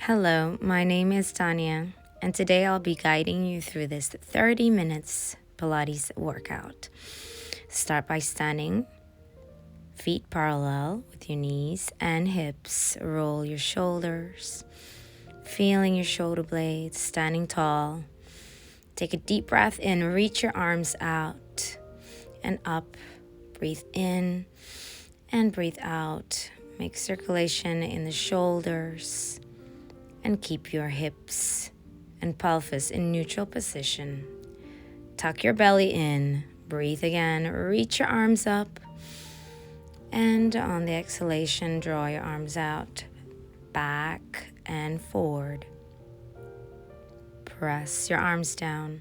Hello, my name is Tanya, and today I'll be guiding you through this 30 minutes Pilates workout. Start by standing, feet parallel with your knees and hips. Roll your shoulders, feeling your shoulder blades, standing tall. Take a deep breath in, reach your arms out and up. Breathe in and breathe out. Make circulation in the shoulders. And keep your hips and pelvis in neutral position. Tuck your belly in. Breathe again. Reach your arms up. And on the exhalation, draw your arms out, back and forward. Press your arms down.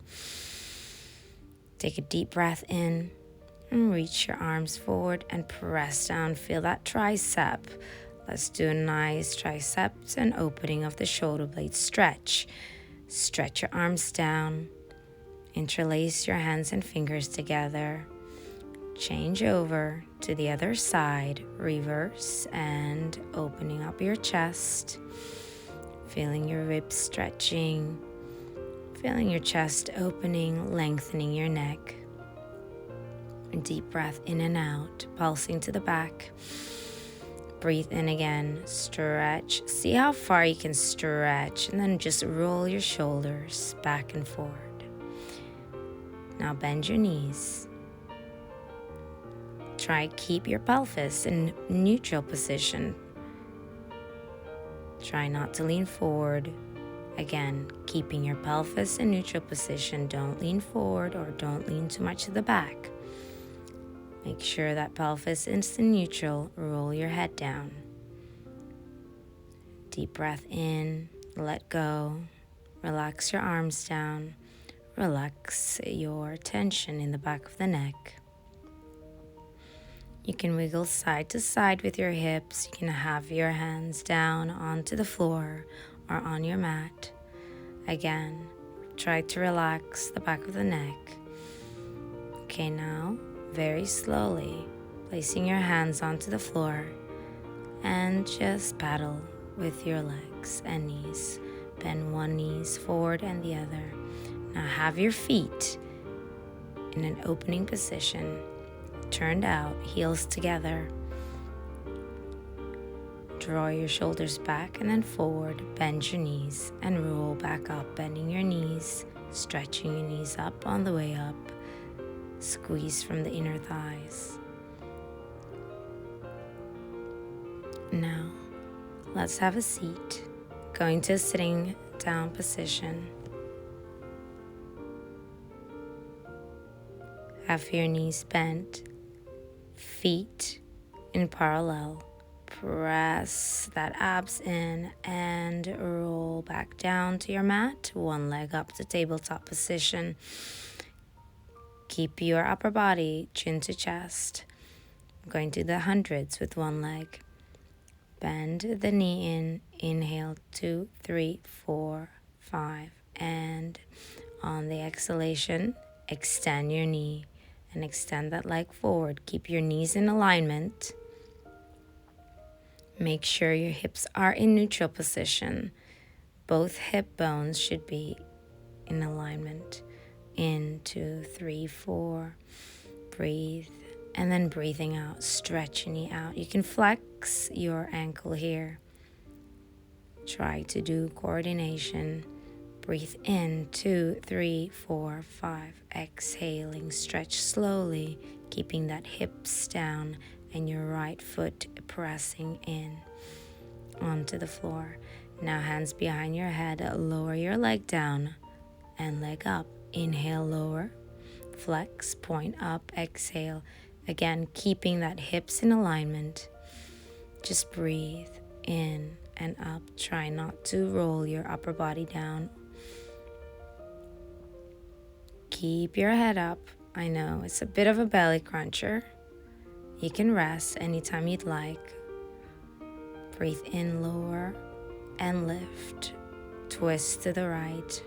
Take a deep breath in and reach your arms forward and press down. Feel that tricep. Let's do a nice triceps and opening of the shoulder blades. Stretch your arms down. Interlace your hands and fingers together. Change over to the other side. Reverse and opening up your chest. Feeling your ribs stretching. Feeling your chest opening, lengthening your neck. A deep breath in and out, pulsing to the back. Breathe in again, stretch. See how far you can stretch, and then just roll your shoulders back and forward. Now bend your knees. Try keep your pelvis in neutral position. Try not to lean forward. Again, keeping your pelvis in neutral position. Don't lean forward or don't lean too much to the back. Make sure that pelvis is in neutral. Roll your head down. Deep breath in. Let go. Relax your arms down. Relax your tension in the back of the neck. You can wiggle side to side with your hips. You can have your hands down onto the floor or on your mat. Again, try to relax the back of the neck. Okay, now very slowly, placing your hands onto the floor and just paddle with your legs and knees. Bend one knee forward and the other. Now have your feet in an opening position, turned out, heels together. Draw your shoulders back and then forward. Bend your knees and roll back up, bending your knees, stretching your knees up on the way up. Squeeze from the inner thighs. Now, let's have a seat. Going to a sitting down position. Have your knees bent, feet in parallel. Press that abs in and roll back down to your mat. One leg up to tabletop position. Keep your upper body chin to chest. I'm going to the hundreds with one leg. Bend the knee in. Inhale, 2, 3, 4, 5. And on the exhalation, extend your knee and extend that leg forward. Keep your knees in alignment. Make sure your hips are in neutral position. Both hip bones should be in alignment. In, 2, 3, 4. Breathe. And then breathing out, stretch your knee out. You can flex your ankle here. Try to do coordination. Breathe in, 2, 3, 4, 5. Exhaling, stretch slowly, keeping that hips down and your right foot pressing in onto the floor. Now hands behind your head, lower your leg down and leg up. Inhale, lower, flex, point up, exhale. Again, keeping that hips in alignment. Just breathe in and up. Try not to roll your upper body down. Keep your head up. I know it's a bit of a belly cruncher. You can rest anytime you'd like. Breathe in, lower, and lift. Twist to the right.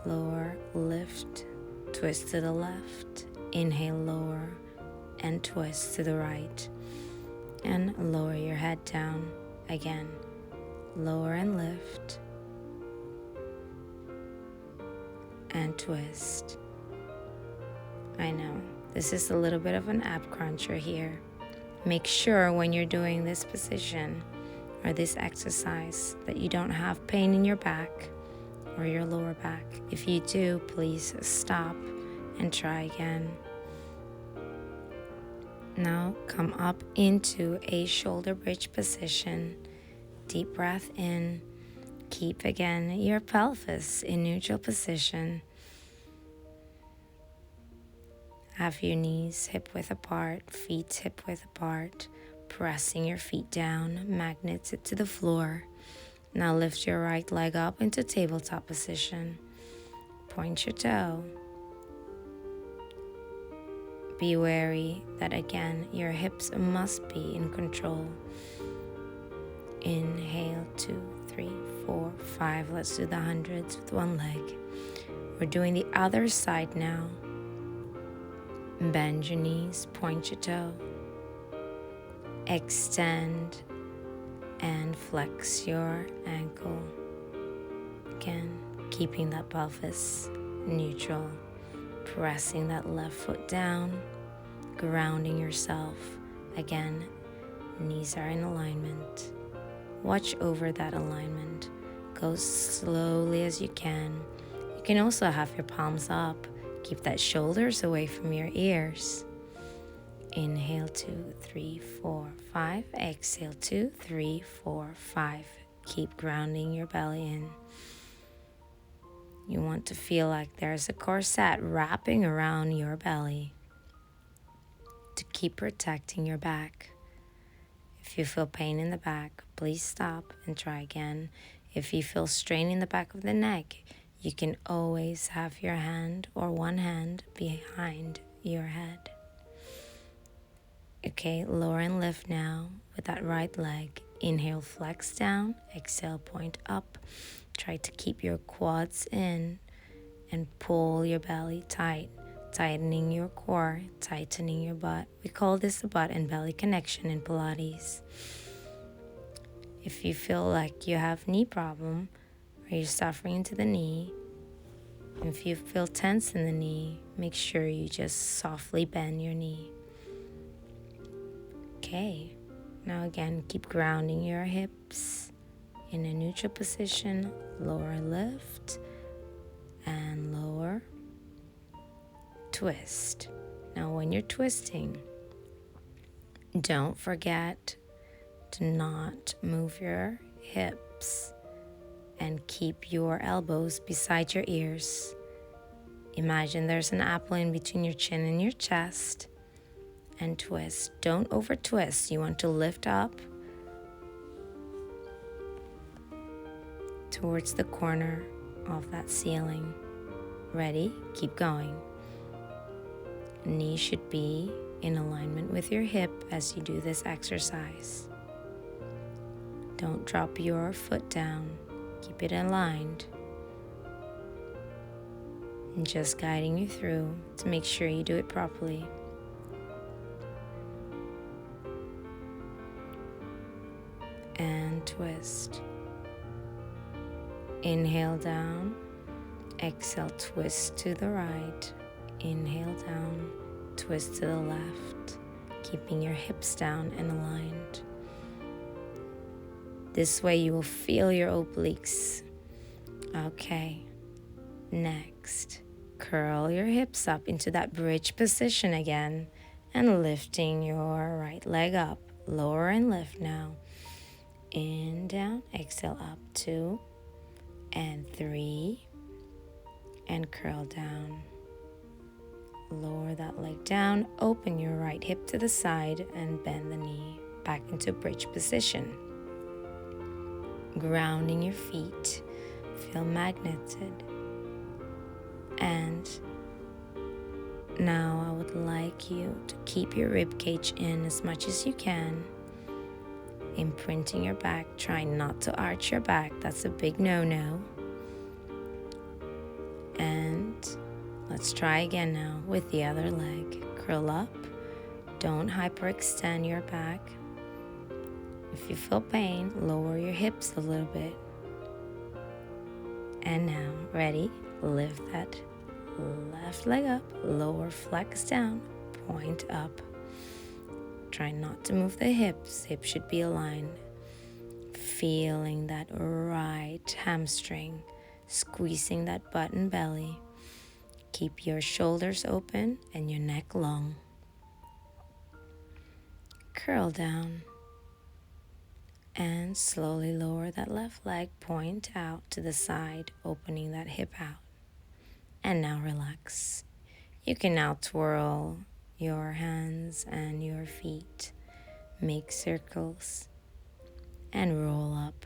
Lower, lift, twist to the left. Inhale, lower, and twist to the right. And lower your head down. Again, lower and lift, and twist. I know, this is a little bit of an ab cruncher here. Make sure when you're doing this position or this exercise that you don't have pain in your back or your lower back. If you do, please stop and try again. Now come up into a shoulder bridge position. Deep breath in. Keep again your pelvis in neutral position. Have your knees hip width apart, feet hip width apart, pressing your feet down, magnets it to the floor. Now lift your right leg up into tabletop position. Point your toe. Be wary that again your hips must be in control. Inhale, 2, 3, 4, 5. Let's do the hundreds with one leg. We're doing the other side now. Bend your knees, point your toe. Extend and flex your ankle. Again, keeping that pelvis neutral. Pressing that left foot down, grounding yourself. Again, knees are in alignment. Watch over that alignment. Go slowly as you can. You can also have your palms up. Keep that shoulders away from your ears. Inhale, 2, 3, 4, 5. Exhale, 2, 3, 4, 5. Keep grounding your belly in. You want to feel like there's a corset wrapping around your belly to keep protecting your back. If you feel pain in the back, please stop and try again. If you feel strain in the back of the neck, you can always have your hand or one hand behind your head. Okay, lower and lift now with that right leg. Inhale, flex down. Exhale, point up. Try to keep your quads in and pull your belly tight, tightening your core, tightening your butt. We call this the butt and belly connection in Pilates. If you feel like you have knee problem or you're suffering into the knee, if you feel tense in the knee, make sure you just softly bend your knee. Okay, now again, keep grounding your hips in a neutral position. Lower lift and lower twist. Now when you're twisting, don't forget to not move your hips and keep your elbows beside your ears. Imagine there's an apple in between your chin and your chest, and twist. Don't over twist. You want to lift up towards the corner of that ceiling. Ready? Keep going. Knee should be in alignment with your hip as you do this exercise. Don't drop your foot down. Keep it aligned. And just guiding you through to make sure you do it properly. And twist. Inhale down. Exhale, twist to the right. Inhale down. Twist to the left. Keeping your hips down and aligned. This way you will feel your obliques. Okay. Next, curl your hips up into that bridge position again and lifting your right leg up. Lower and lift now. In, down, exhale up, 2 and 3, and curl down. Lower that leg down, open your right hip to the side and bend the knee back into bridge position. Grounding your feet, feel magneted. And now I would like you to keep your rib cage in as much as you can. Imprinting your back, try not to arch your back, that's a big no-no. And let's try again now with the other leg. Curl up, don't hyperextend your back. If you feel pain, lower your hips a little bit. And now, ready? Lift that left leg up, lower flex down, point up. Try not to move the hips. Hips should be aligned. Feeling that right hamstring, squeezing that butt and belly. Keep your shoulders open and your neck long. Curl down. And slowly lower that left leg, point out to the side, opening that hip out. And now relax. You can now twirl your hands and your feet. Make circles and roll up.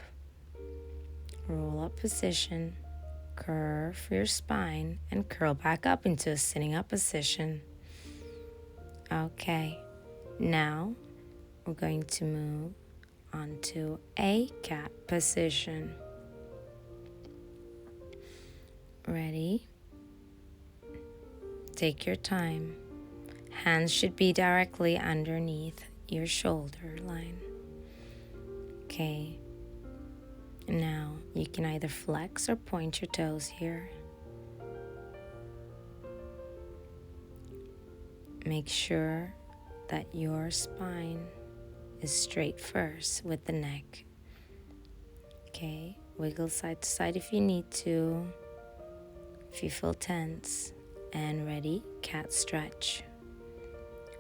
Roll up position. Curve your spine and curl back up into a sitting up position. Okay, now we're going to move onto a cat position. Ready? Take your time. Hands should be directly underneath your shoulder line. Okay. Now you can either flex or point your toes here. Make sure that your spine is straight first with the neck. Okay, wiggle side to side if you need to, if you feel tense. And ready, cat stretch.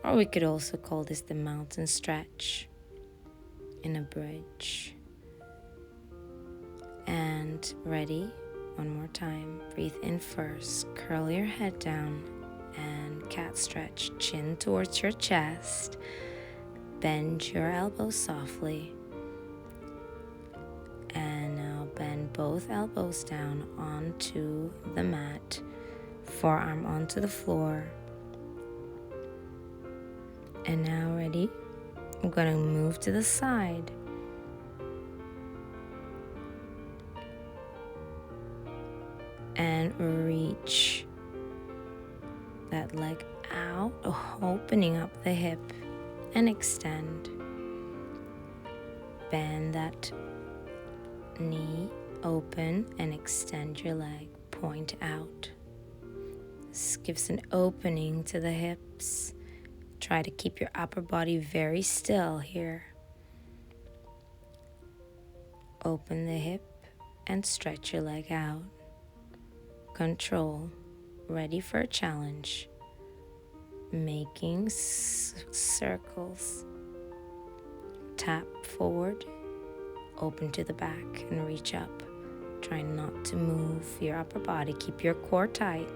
Or we could also call this the mountain stretch in a bridge. And ready, one more time. Breathe in first, curl your head down and cat stretch. Chin towards your chest. Bend your elbows softly. And now bend both elbows down onto the mat. Forearm onto the floor. And now ready? I'm going to move to the side. And reach that leg out, opening up the hip and extend. Bend that knee open and extend your leg, point out. This gives an opening to the hips. Try to keep your upper body very still here. Open the hip and stretch your leg out. Control. Ready for a challenge. Making circles. Tap forward, open to the back and reach up. Try not to move your upper body. Keep your core tight.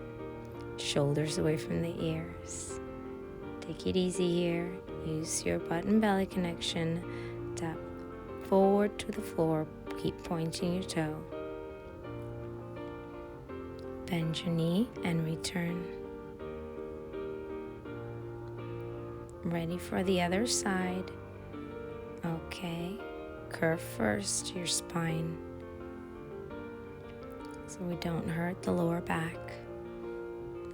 Shoulders away from the ears. Take it easy here. Use your butt and belly connection. Tap forward to the floor. Keep pointing your toe. Bend your knee and return. Ready for the other side. Okay. Curve first your spine so we don't hurt the lower back.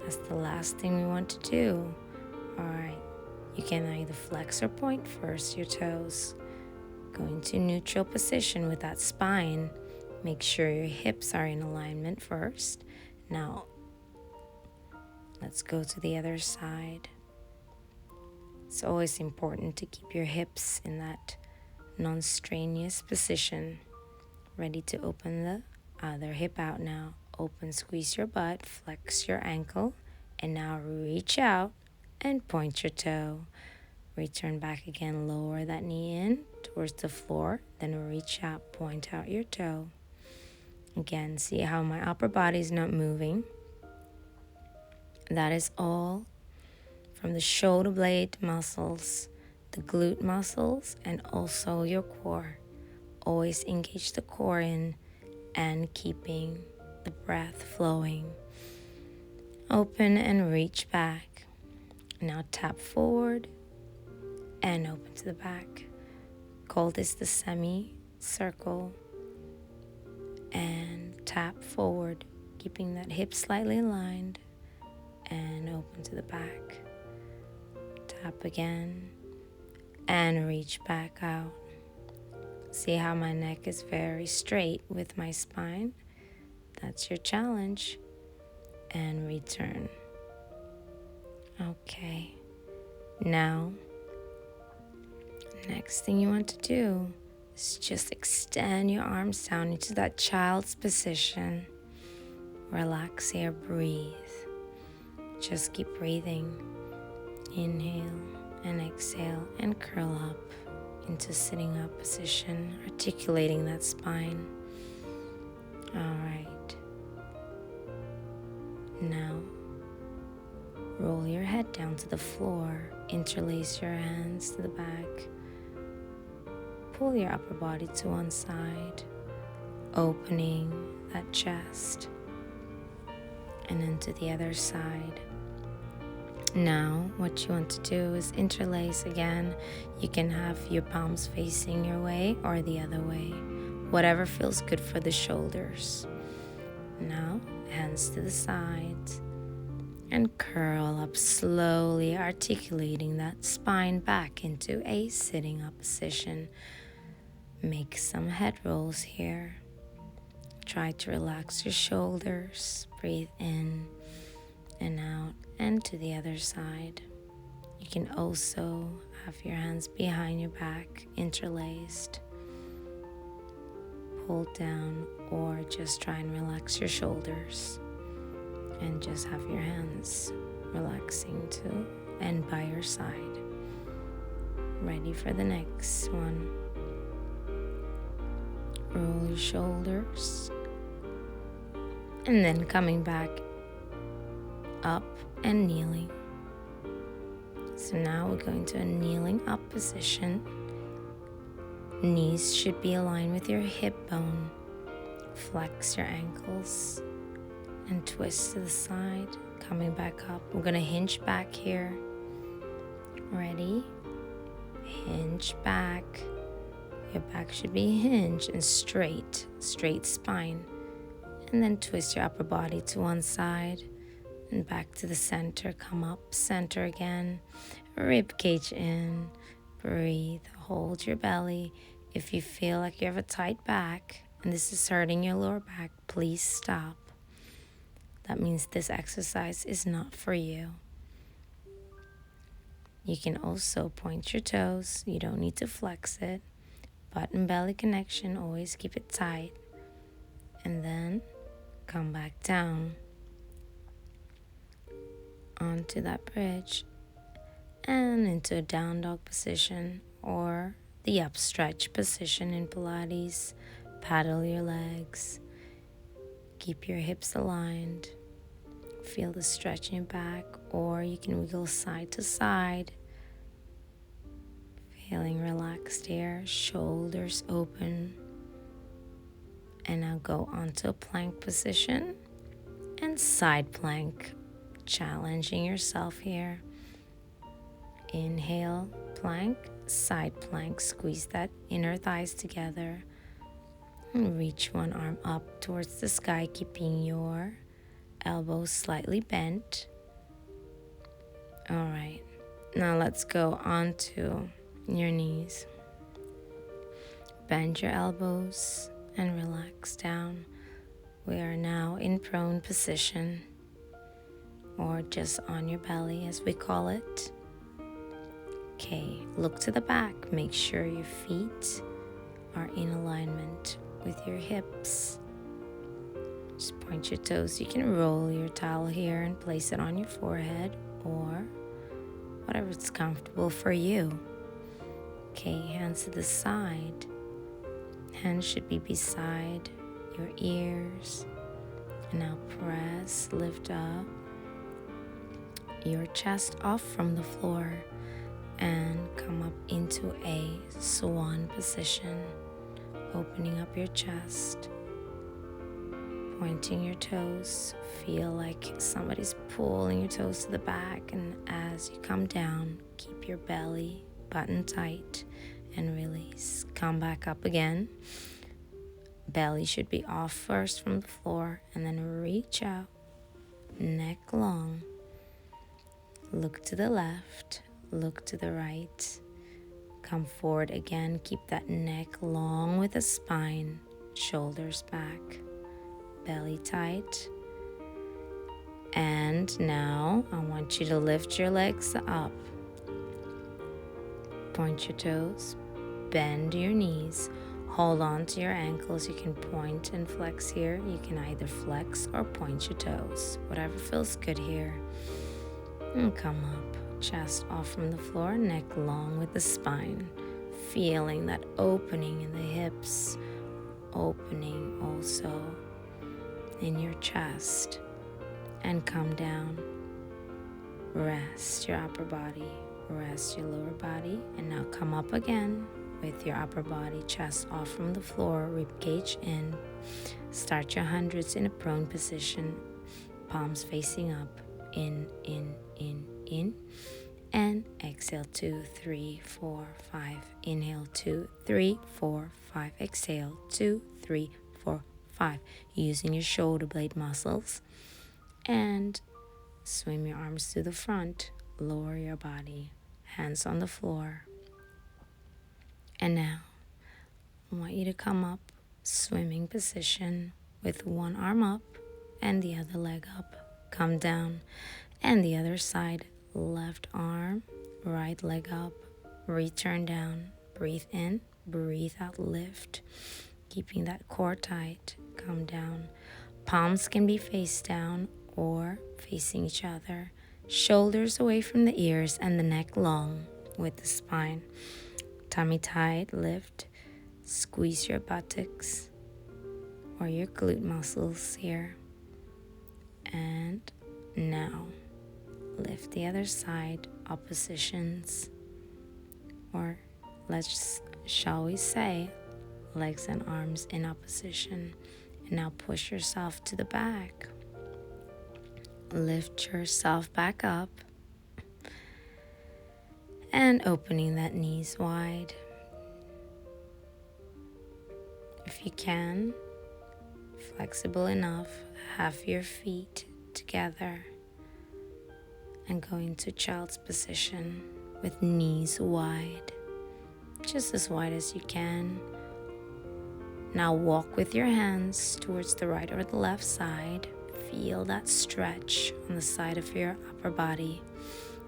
That's the last thing we want to do. Alright, you can either flex or point first your toes. Go into neutral position with that spine. Make sure your hips are in alignment first. Now, let's go to the other side. It's always important to keep your hips in that non-strenuous position. Ready to open the other hip out now. Open, squeeze your butt, flex your ankle, and now reach out and point your toe. Return back again, lower that knee in towards the floor, then reach out, point out your toe. Again, see how my upper body is not moving. That is all from the shoulder blade muscles, the glute muscles, and also your core. Always engage the core in and keeping the breath flowing. Open and reach back. Now tap forward and open to the back. Call this the semi-circle. And tap forward, keeping that hip slightly aligned, and open to the back. Tap again and reach back out. See how my neck is very straight with my spine? That's your challenge. And return. Okay. Now, next thing you want to do is just extend your arms down into that child's position. Relax here, breathe. Just keep breathing. Inhale and exhale and curl up into sitting up position, articulating that spine. All right. Now, roll your head down to the floor, interlace your hands to the back, pull your upper body to one side, opening that chest, and then to the other side. Now, what you want to do is interlace again. You can have your palms facing your way or the other way, whatever feels good for the shoulders. Now, hands to the sides and curl up slowly, articulating that spine back into a sitting up position. Make some head rolls here. Try to relax your shoulders. Breathe in and out and to the other side. You can also have your hands behind your back, interlaced. Pull down or just try and relax your shoulders. And just have your hands relaxing too and by your side. Ready for the next one. Roll your shoulders. And then coming back up and kneeling. So now we're going to a kneeling up position. Knees should be aligned with your hip bone. Flex your ankles and twist to the side. Coming back up. We're going to hinge back here. Ready? Hinge back. Your back should be hinged and straight spine. And then twist your upper body to one side and back to the center. Come up, center again. Rib cage in. Breathe. Hold your belly. If you feel like you have a tight back and this is hurting your lower back, please stop. That means this exercise is not for you. You can also point your toes. You don't need to flex it. Butt and belly connection, always keep it tight. And then come back down onto that bridge and into a down dog position or the up stretch position in Pilates. Paddle your legs. Keep your hips aligned. Feel the stretch in your back, or you can wiggle side to side. Feeling relaxed here, shoulders open. And now go onto a plank position and side plank, challenging yourself here. Inhale, plank, side plank, squeeze that inner thighs together. And reach one arm up towards the sky, keeping your elbows slightly bent. All right, now let's go onto your knees. Bend your elbows and relax down. We are now in prone position, or just on your belly as we call it. Okay, look to the back. Make sure your feet are in alignment with your hips. Just point your toes. You can roll your towel here and place it on your forehead or whatever is comfortable for you. Okay, hands to the side. Hands should be beside your ears. And now press, lift up your chest off from the floor and come up into a swan position. Opening up your chest, pointing your toes. Feel like somebody's pulling your toes to the back, and as you come down, keep your belly button tight and release. Come back up again. Belly should be off first from the floor, and then reach out, neck long. Look to the left, look to the right. Come forward again. Keep that neck long with the spine, shoulders back, belly tight. And now I want you to lift your legs up. Point your toes, bend your knees, hold on to your ankles. You can point and flex here. You can either flex or point your toes, whatever feels good here. And come up, chest off from the floor, neck long with the spine. Feeling that opening in the hips, opening also in your chest. And come down. Rest your upper body, rest your lower body, and now come up again with your upper body, chest off from the floor, rib cage in. Start your hundreds in a prone position, palms facing up, in, and exhale 2, 3, 4, 5. Inhale 2, 3, 4, 5. Exhale 2, 3, 4, 5. Using your shoulder blade muscles, and swim your arms to the front, lower your body, hands on the floor. And now, I want you to come up, swimming position with one arm up and the other leg up. Come down, and the other side, left arm, right leg up, return down. Breathe in, breathe out, lift, keeping that core tight. Come down. Palms can be face down or facing each other. Shoulders away from the ears and the neck long with the spine. Tummy tight, lift. Squeeze your buttocks or your glute muscles here. And now lift the other side, oppositions, or shall we say, legs and arms in opposition. And now push yourself to the back. Lift yourself back up and opening that knees wide. If you can, flexible enough, have your feet together and go into child's position with knees wide, just as wide as you can. Now walk with your hands towards the right or the left side. Feel that stretch on the side of your upper body.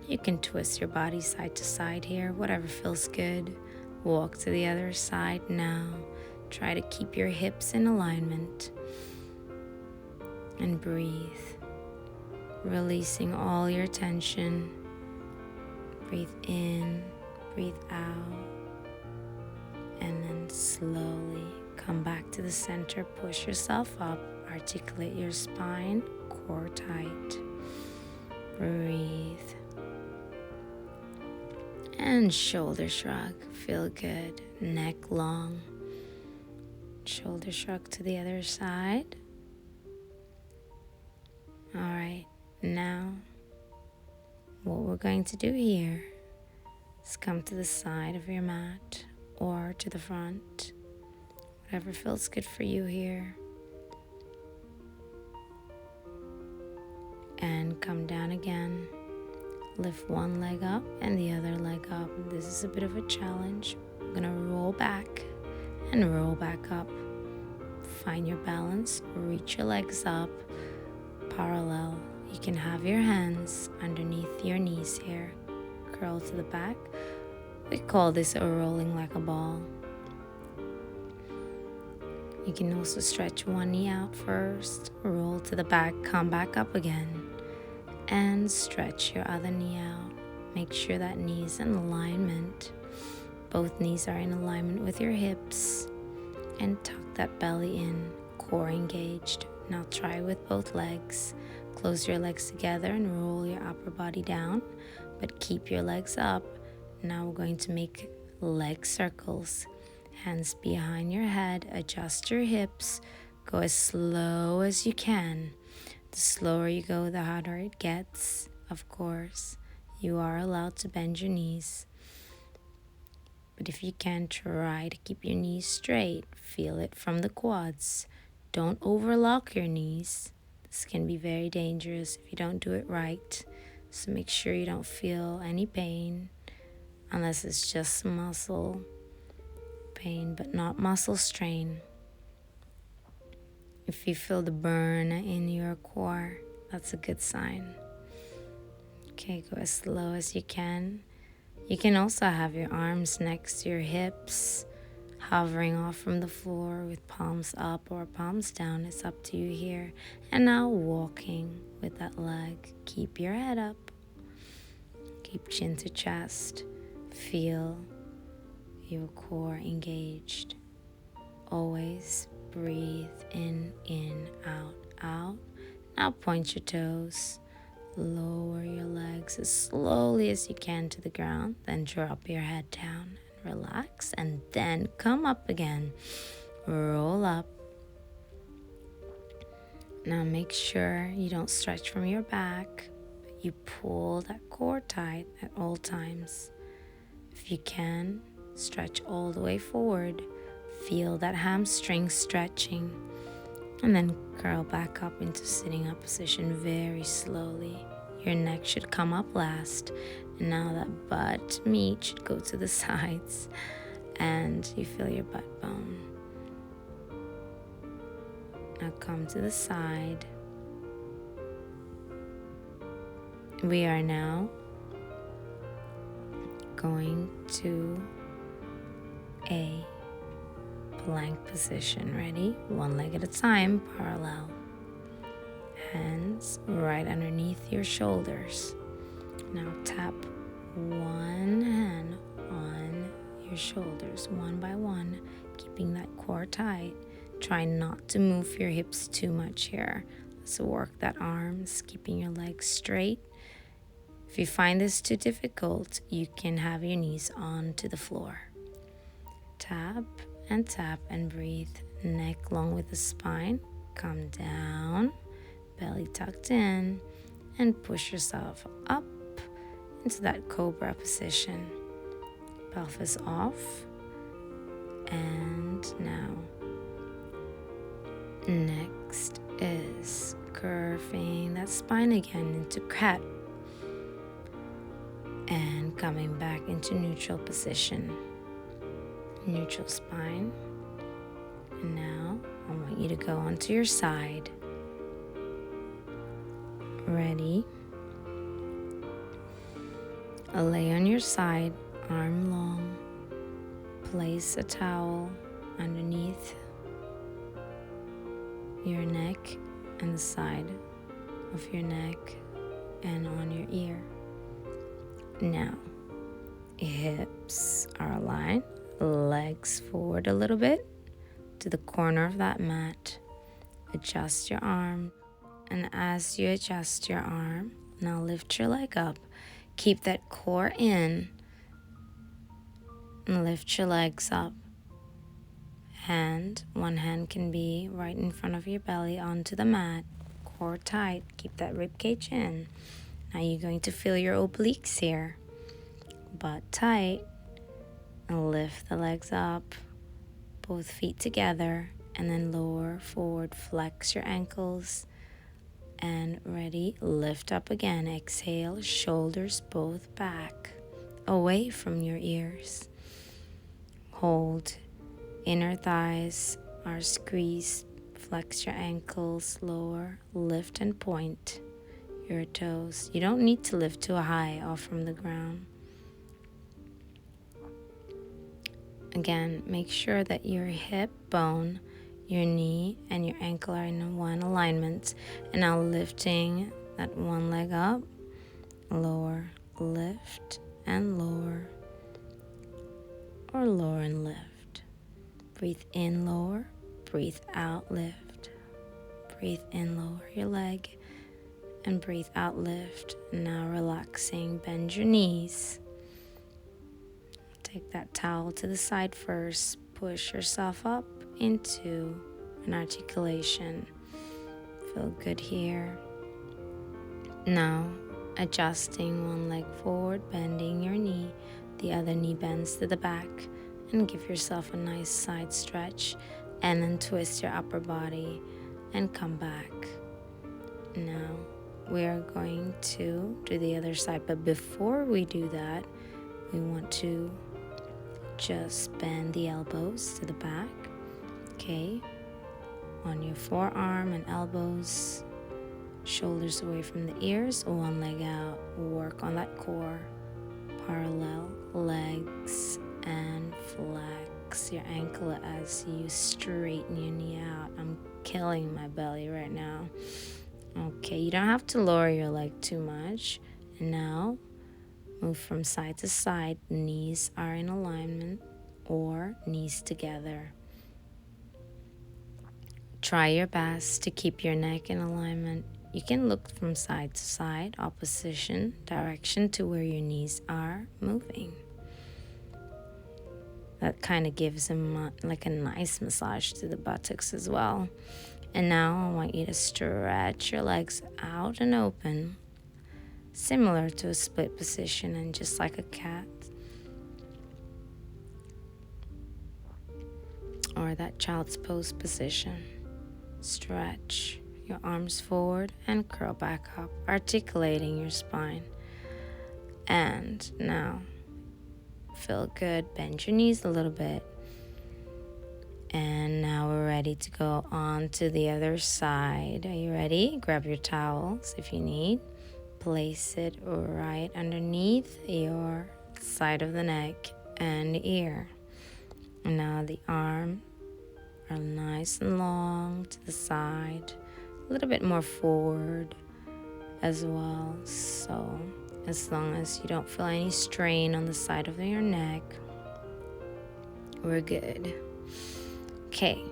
You can twist your body side to side here, whatever feels good. Walk to the other side now. Try to keep your hips in alignment. And breathe, releasing all your tension. Breathe in, breathe out, and then slowly come back to the center. Push yourself up. Articulate your spine, core tight. Breathe. And shoulder shrug. Feel good. Neck long. Shoulder shrug to the other side. All right. Now, what we're going to do here is come to the side of your mat or to the front. Whatever feels good for you here. And come down again. Lift one leg up and the other leg up. This is a bit of a challenge. I'm gonna roll back and roll back up. Find your balance, reach your legs up, parallel. You can have your hands underneath your knees here. Curl to the back. We call this a rolling like a ball. You can also stretch one knee out first, roll to the back, come back up again, and stretch your other knee out. Make sure that knee is in alignment. Both knees are in alignment with your hips, and tuck that belly in, core engaged. Now try with both legs. Close your legs together and roll your upper body down, but keep your legs up. Now we're going to make leg circles. Hands behind your head, adjust your hips, go as slow as you can. The slower you go, the harder it gets. Of course, you are allowed to bend your knees. But if you can, try to keep your knees straight. Feel it from the quads. Don't overlock your knees. This can be very dangerous if you don't do it right. So make sure you don't feel any pain. unless it's just muscle pain, but not muscle strain. If you feel the burn in your core, that's a good sign. Okay, go as slow as you can. You can also have your arms next to your hips, hovering off from the floor with palms up or palms down. It's up to you here. And now walking with that leg. Keep your head up. Keep chin to chest. Feel your core engaged. Always breathe in, out, out. Now point your toes. Lower your legs as slowly as you can to the ground. Then drop your head down and relax. And then come up again. Roll up. Now make sure you don't stretch from your back. But you pull that core tight at all times. If you can, stretch all the way forward. Feel that hamstring stretching. And then curl back up into sitting up position very slowly. Your neck should come up last. And now that butt meat should go to the sides. And you feel your butt bone. Now come to the side. We are now going to a plank position. Ready? One leg at a time, parallel. Hands right underneath your shoulders. Now tap one hand on your shoulders, one by one, keeping that core tight. Try not to move your hips too much here. Let's work that arms, keeping your legs straight. If you find this too difficult, you can have your knees onto the floor. Tap and breathe. Neck long with the spine. Come down, belly tucked in, and push yourself up into that cobra position. Pelvis off. And now, next is curving that spine again into cat. And coming back into neutral position. Neutral spine. And now I want you to go onto your side. Ready? Lay on your side, arm long. Place a towel underneath your neck and the side of your neck and on your ear. Now, hips are aligned, legs forward a little bit to the corner of that mat. Adjust your arm, and as you adjust your arm, now lift your leg up. Keep that core in and lift your legs up. One hand can be right in front of your belly onto the mat. Core tight, keep that rib cage in. Now you're going to feel your obliques here. Butt tight, and lift the legs up, both feet together, and then lower forward, flex your ankles, and ready, lift up again. Exhale, shoulders both back, away from your ears. Hold, inner thighs are squeezed, flex your ankles, lower, lift and point your toes. You don't need to lift too high off from the ground. Again, make sure that your hip bone, your knee, and your ankle are in one alignment. And now lifting that one leg up, lower, lift, and lower, or lower and lift. Breathe in, lower, breathe out, lift. Breathe in, lower your leg, and breathe out, lift. Now relaxing, bend your knees. Take that towel to the side first. Push yourself up into an articulation. Feel good here. Now, adjusting one leg forward, bending your knee. The other knee bends to the back. And give yourself a nice side stretch. And then twist your upper body and come back. Now, we are going to do the other side. But before we do that, we want to just bend the elbows to the back. Okay, on your forearm and elbows, shoulders away from the ears, one leg out. Work on that core. Parallel legs and flex your ankle as you straighten your knee out. I'm killing my belly right now. Okay, you don't have to lower your leg too much. And now move from side to side. Knees are in alignment or knees together. Try your best to keep your neck in alignment. You can look from side to side, opposition direction to where your knees are moving. That kind of gives them like a nice massage to the buttocks as well. And now I want you to stretch your legs out and open, similar to a split position and just like a cat. Or that child's pose position. Stretch your arms forward and curl back up, articulating your spine. And now, feel good. Bend your knees a little bit. And now we're ready to go on to the other side. Are you ready? Grab your towels if you need. Place it right underneath your side of the neck and ear. And now the arm are nice and long to the side, a little bit more forward as well. So as long as you don't feel any strain on the side of your neck, we're good. Okay,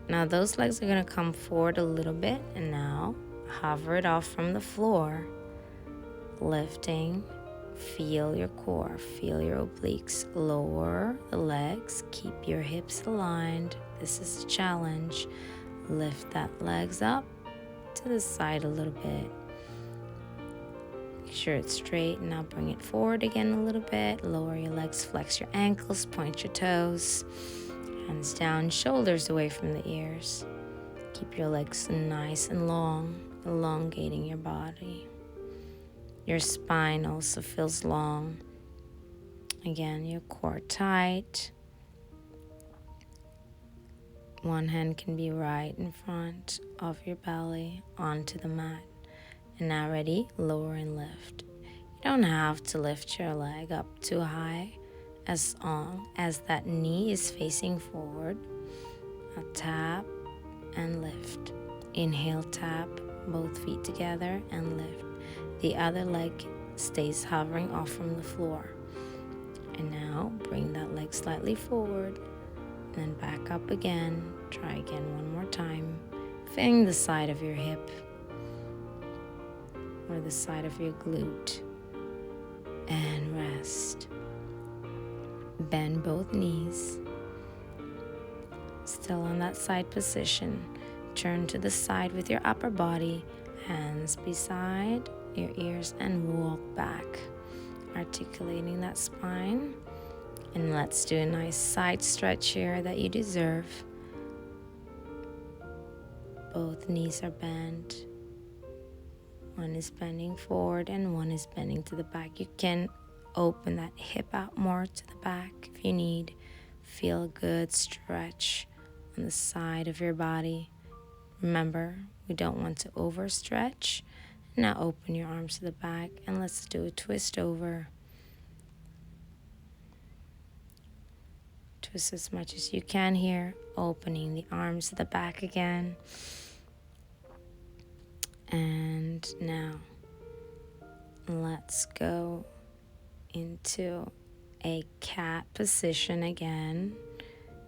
now those legs are gonna come forward a little bit, and now hover it off from the floor, lifting. Feel your core, feel your obliques. Lower the legs, keep your hips aligned. This is a challenge. Lift that legs up to the side a little bit. Make sure it's straight. Now bring it forward again a little bit. Lower your legs, flex your ankles, point your toes. Hands down, shoulders away from the ears. Keep your legs nice and long, elongating your body. Your spine also feels long. Again, your core tight. One hand can be right in front of your belly onto the mat. And now ready, lower and lift. You don't have to lift your leg up too high as long as that knee is facing forward. Now tap and lift. Inhale, tap both feet together and lift. The other leg stays hovering off from the floor. And now bring that leg slightly forward, and then back up again. Try again one more time. Feeling the side of your hip or the side of your glute. And rest. Bend both knees. Still in that side position. Turn to the side with your upper body, hands beside your ears, and walk back, articulating that spine. And let's do a nice side stretch here that you deserve. Both knees are bent. One is bending forward and one is bending to the back. You can open that hip out more to the back if you need. Feel a good stretch on the side of your body. Remember, we don't want to overstretch. Now open your arms to the back and let's do a twist over. Twist as much as you can here, opening the arms to the back again. And now let's go into a cat position again.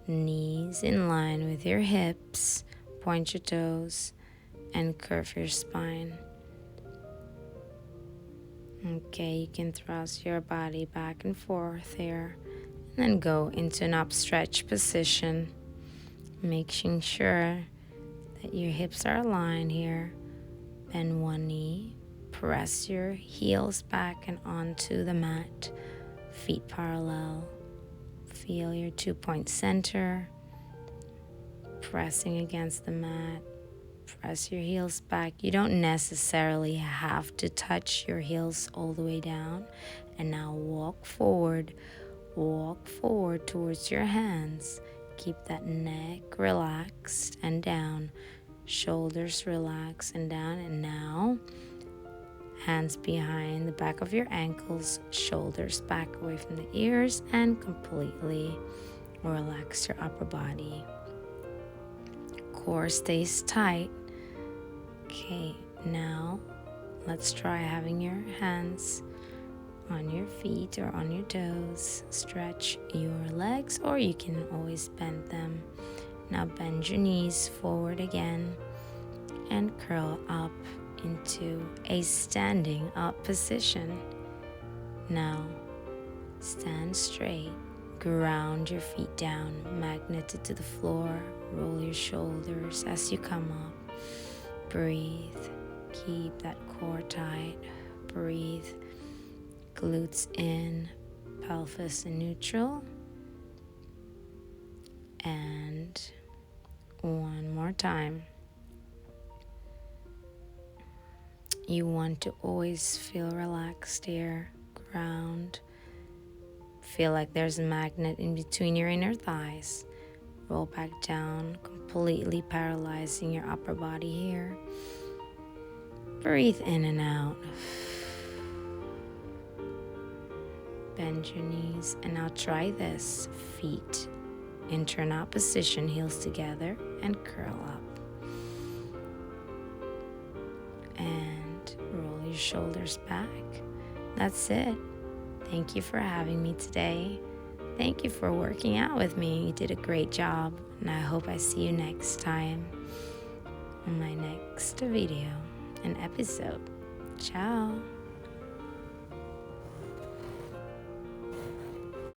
Knees in line with your hips, point your toes, and curve your spine. Okay, you can thrust your body back and forth here, and then go into an upstretch position, making sure that your hips are aligned here. Bend one knee, press your heels back and onto the mat, feet parallel. Feel your 2-point center, pressing against the mat, Press your heels back. You don't necessarily have to touch your heels all the way down. And now walk forward towards your hands. Keep that neck relaxed and down, shoulders relaxed and down. And now hands behind the back of your ankles, shoulders back away from the ears, and completely relax your upper body. Core stays tight. Okay, now let's try having your hands on your feet or on your toes. Stretch your legs, or you can always bend them. Now bend your knees forward again and curl up into a standing up position. Now stand straight, ground your feet down, magneted to the floor, roll your shoulders as you come up. Breathe, keep that core tight. Breathe, glutes in, pelvis in neutral. And one more time. You want to always feel relaxed here. Ground. Feel like there's a magnet in between your inner thighs. Roll back down, completely paralyzing your upper body here. Breathe in and out. Bend your knees, and now try this. Feet in turnout position, heels together, and curl up. And roll your shoulders back. That's it. Thank you for having me today. Thank you for working out with me. You did a great job, and I hope I see you next time on my next video and episode. Ciao.